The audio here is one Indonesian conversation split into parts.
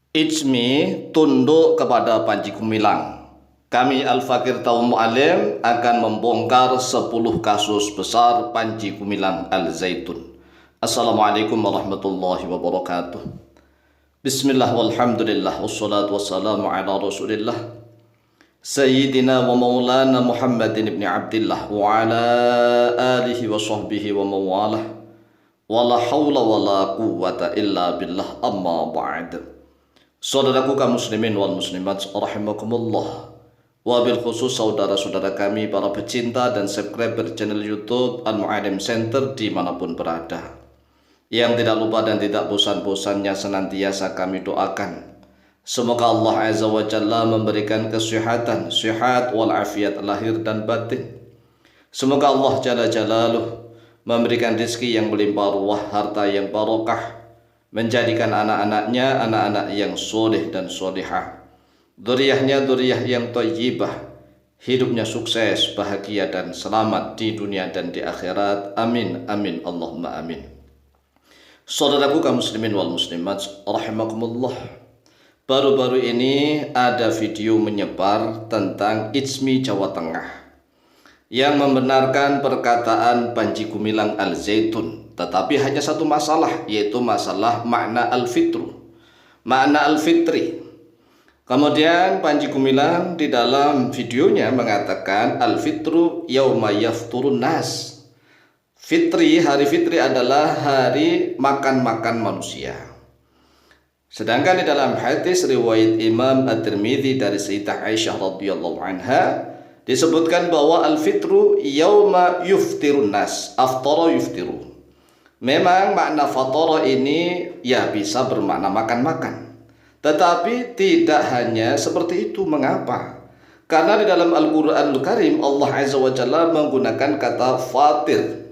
Ijmi tunduk kepada Panji Gumilang. Kami Al-Fakir Taum Mu'alim akan membongkar 10 kasus besar Panji Gumilang Al-Zaitun. Assalamualaikum warahmatullahi wabarakatuh. Bismillah walhamdulillah wassalatu wassalamu ala rasulillah Sayyidina wa maulana Muhammadin ibn Abdillah wa ala alihi wa sahbihi wa mawalah wa la hawla wa la quwwata illa billah amma ba'd. Saudaraku kaum muslimin wal muslimat rahimakumullah, wabil khusus saudara-saudara kami para pecinta dan subscriber channel YouTube Al-Mu'alim Center dimanapun berada, yang tidak lupa dan tidak bosan-bosannya senantiasa kami doakan semoga Allah Azza wa Jalla memberikan kesehatan, sehat walafiat lahir dan batin. Semoga Allah Jalla Jalaluh memberikan rezeki yang melimpah ruah, harta yang barokah, menjadikan anak-anaknya anak-anak yang soleh dan solehah, dzurriyyahnya dzurriyyah yang thayyibah, hidupnya sukses, bahagia dan selamat di dunia dan di akhirat. Amin amin Allahumma amin. Saudaraku kaum muslimin wal muslimat rahimakumullah, baru-baru ini ada video menyebar tentang Ijmi Jawa Tengah yang membenarkan perkataan Panji Gumilang Al-Zaitun, tetapi hanya satu masalah, yaitu masalah makna al-fitru, makna al-fitri. Kemudian Panji Gumilang di dalam videonya mengatakan al-fitru yauma yafturun nas. Fitri, hari fitri adalah hari makan-makan manusia. Sedangkan di dalam hadis riwayat Imam At-Tirmidzi dari Sayyidah Aisyah radhiyallahu anha disebutkan bahwa al-fitru yauma yuftirun nas, aftara yuftiru. Memang makna fatara ini ya bisa bermakna makan-makan, tetapi tidak hanya seperti itu. Mengapa? Karena di dalam Al-Qur'anul Karim Allah Azza wa Jalla menggunakan kata fatir.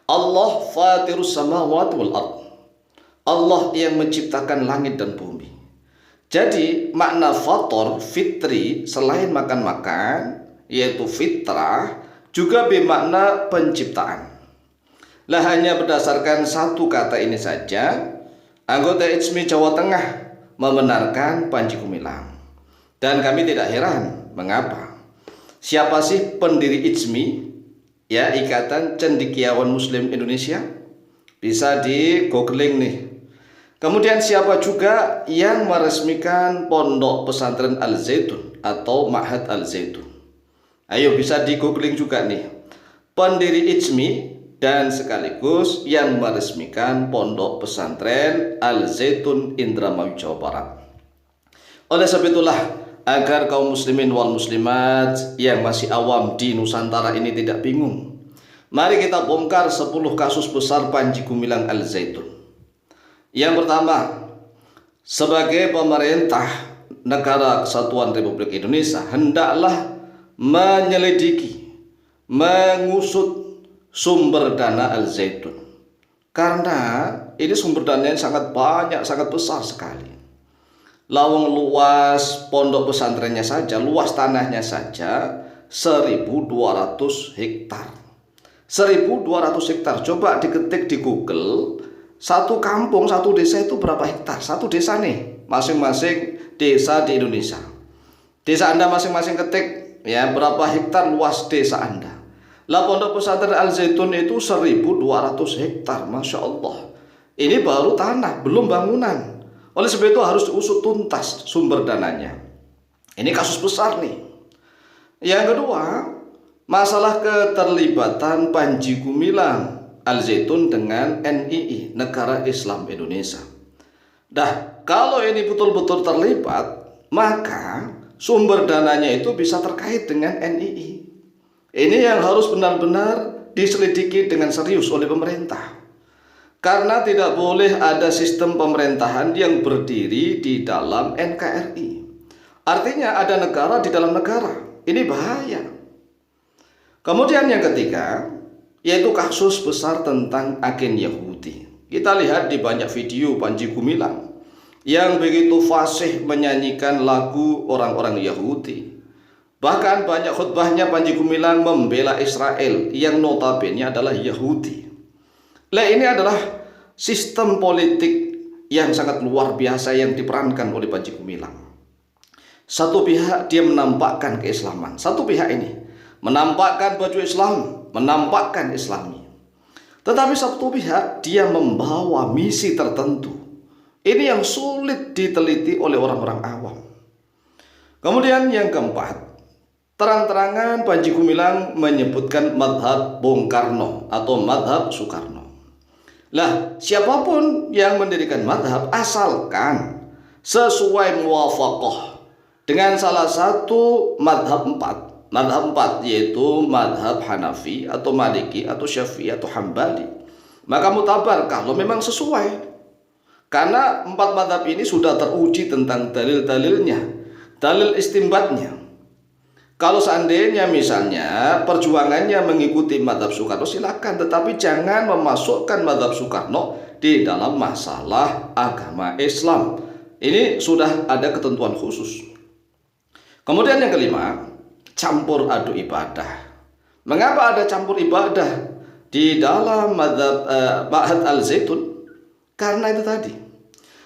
Allah fatirus samawati wal ard. Allah yang menciptakan langit dan bumi. Jadi makna fator, fitri, selain makan-makan, yaitu fitrah, juga bermakna penciptaan. Lah hanya berdasarkan satu kata ini saja, anggota Ijmi Jawa Tengah membenarkan Panji Gumilang. Dan kami tidak heran, mengapa? Siapa sih pendiri Ijmi? Ya, Ikatan Cendekiawan Muslim Indonesia. Bisa di googling nih. Kemudian siapa juga yang meresmikan Pondok Pesantren Al-Zaitun atau Ma'had Al-Zaitun? Ayo bisa di googling juga nih. Pendiri Ijmi dan sekaligus yang meresmikan Pondok Pesantren Al-Zaitun Indramayu Jawa Barat. Oleh sebab itulah, agar kaum muslimin wal muslimat yang masih awam di Nusantara ini tidak bingung, mari kita bongkar 10 kasus besar Panji Gumilang Al-Zaitun. Yang pertama, sebagai pemerintah negara Kesatuan Republik Indonesia hendaklah menyelidiki, mengusut sumber dana Al-Zaitun, karena ini sumber dananya sangat banyak, sangat besar sekali. Lawang luas pondok pesantrennya saja, luas tanahnya saja 1.200 hektar. 1.200 hektar. Coba diketik di Google, satu kampung, satu desa itu berapa hektar? Satu desa nih, masing-masing desa di Indonesia. Desa Anda masing-masing ketik ya, berapa hektar luas desa Anda. Lah pondok pesantren Al-Zaitun itu 1.200 hektar, Masya Allah. Ini baru tanah, belum bangunan. Oleh sebab itu harus diusut tuntas sumber dananya. Ini kasus besar nih. Yang kedua, masalah keterlibatan Panji Gumilang Al-Zaitun dengan NII, Negara Islam Indonesia. Dah, kalau ini betul-betul terlibat, maka sumber dananya itu bisa terkait dengan NII. Ini yang harus benar-benar diselidiki dengan serius oleh pemerintah. Karena tidak boleh ada sistem pemerintahan yang berdiri di dalam NKRI. Artinya ada negara di dalam negara. Ini bahaya. Kemudian yang ketiga, yaitu kasus besar tentang agen Yahudi. Kita lihat di banyak video Panji Gumilang yang begitu fasih menyanyikan lagu orang-orang Yahudi. Bahkan banyak khutbahnya Panji Gumilang membela Israel yang notabene adalah Yahudi. Lah ini adalah sistem politik yang sangat luar biasa yang diperankan oleh Panji Gumilang. Satu pihak dia menampakkan keislaman, satu pihak ini menampakkan baju Islam, menampakkan Islami. Tetapi satu pihak dia membawa misi tertentu. Ini yang sulit diteliti oleh orang-orang awam. Kemudian yang keempat, terang-terangan Panji Gumilang menyebutkan madhab Bung Karno atau madhab Soekarno. Lah, siapapun yang mendirikan madhab asalkan sesuai muwafaqah dengan salah satu madhab empat, yaitu madhab Hanafi atau Maliki atau Syafi'i atau Hambali, maka mutabar kalau memang sesuai. Karena empat madhab ini sudah teruji tentang dalil-dalilnya, dalil istimbatnya. Kalau seandainya misalnya perjuangannya mengikuti madhab Soekarno, silakan, tetapi jangan memasukkan madhab Soekarno di dalam masalah agama Islam. Ini sudah ada ketentuan khusus. Kemudian yang kelima, campur aduk ibadah. Mengapa ada campur ibadah di dalam madhab Ma'had Al-Zaitun? Karena itu tadi,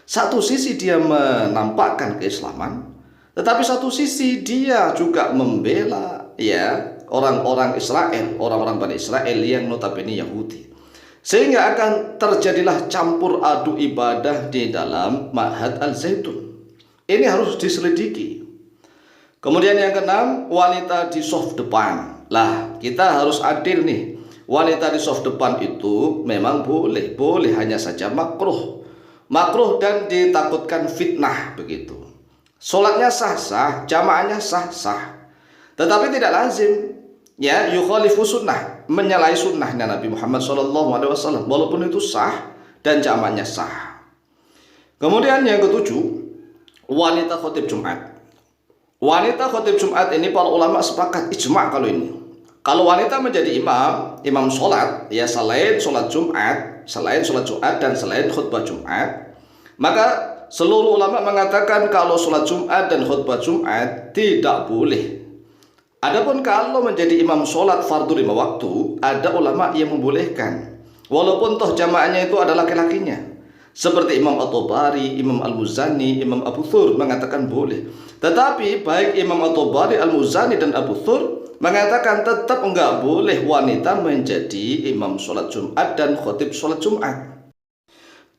satu sisi dia menampakkan keislaman, tetapi satu sisi dia juga membela orang-orang Israel, orang-orang Bani Israel yang notabene Yahudi. Sehingga akan terjadilah campur aduk ibadah di dalam Ma'had Al-Zaitun. Ini harus diselidiki. Kemudian yang keenam, wanita di soft depan. Lah, kita harus adil nih. Wanita di soft depan itu memang boleh hanya saja makruh dan ditakutkan fitnah begitu. Sholatnya sah-sah, jamaahnya sah-sah, tetapi tidak lazim yukhalifu sunnah, menyalahi sunnahnya Nabi Muhammad SAW, walaupun itu sah dan jamaahnya sah. Kemudian yang ketujuh, wanita khotib Jumat. Wanita khotib Jumat ini para ulama sepakat ijma kalau ini. Kalau wanita menjadi imam sholat, selain sholat Jumat dan selain khutbah Jumat, maka seluruh ulama mengatakan kalau sholat Jumat dan khutbah Jumat tidak boleh. Adapun kalau menjadi imam sholat fardu 5 waktu, ada ulama yang membolehkan, walaupun toh jamaahnya itu adalah laki-lakinya. Seperti Imam At-Tabari, Imam Al-Muzani, Imam Abu Thur mengatakan boleh. Tetapi baik Imam At-Tabari, Al-Muzani dan Abu Thur mengatakan tetap enggak boleh wanita menjadi imam sholat Jumat dan khotib sholat Jumat.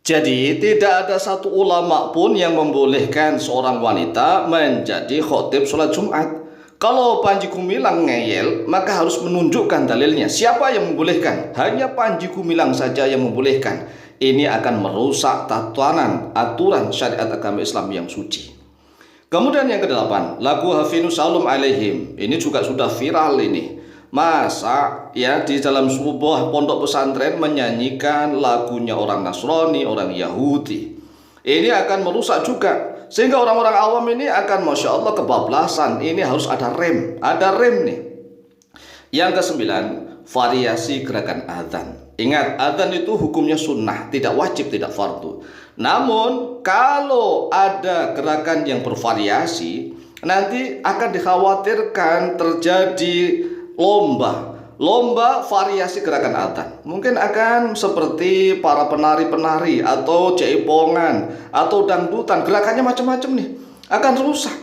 Jadi tidak ada satu ulama pun yang membolehkan seorang wanita menjadi khotib sholat Jumat. Kalau Panji Gumilang ngeyel, maka harus menunjukkan dalilnya. Siapa yang membolehkan? Hanya Panji Gumilang saja yang membolehkan. Ini akan merusak tatanan aturan syariat agama Islam yang suci. Kemudian yang kedelapan, lagu Hafinu Salum alaihim. Ini juga sudah viral ini. Masa di dalam sebuah pondok pesantren menyanyikan lagunya orang Nasrani, orang Yahudi. Ini akan merusak juga. Sehingga orang-orang awam ini akan Masya Allah kebablasan. Ini harus ada rem nih. Yang kesembilan, variasi gerakan adzan. Ingat, adzan itu hukumnya sunnah, tidak wajib, tidak fardu. Namun kalau ada gerakan yang bervariasi, nanti akan dikhawatirkan terjadi lomba variasi gerakan adzan. Mungkin akan seperti para penari-penari atau jaipongan atau dangdutan, gerakannya macam-macam nih, akan rusak.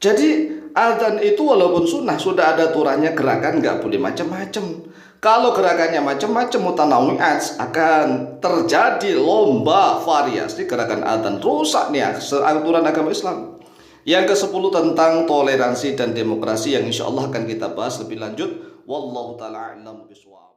Jadi adzan itu walaupun sunnah sudah ada aturannya, gerakan nggak boleh macam-macam. Kalau gerakannya macam-macam mutanawwi'at, akan terjadi lomba variasi gerakan adzan, rusak nih aturan agama Islam. Yang ke-10 tentang toleransi dan demokrasi yang insya Allah akan kita bahas lebih lanjut. Wallahu ta'ala a'lam bishawab.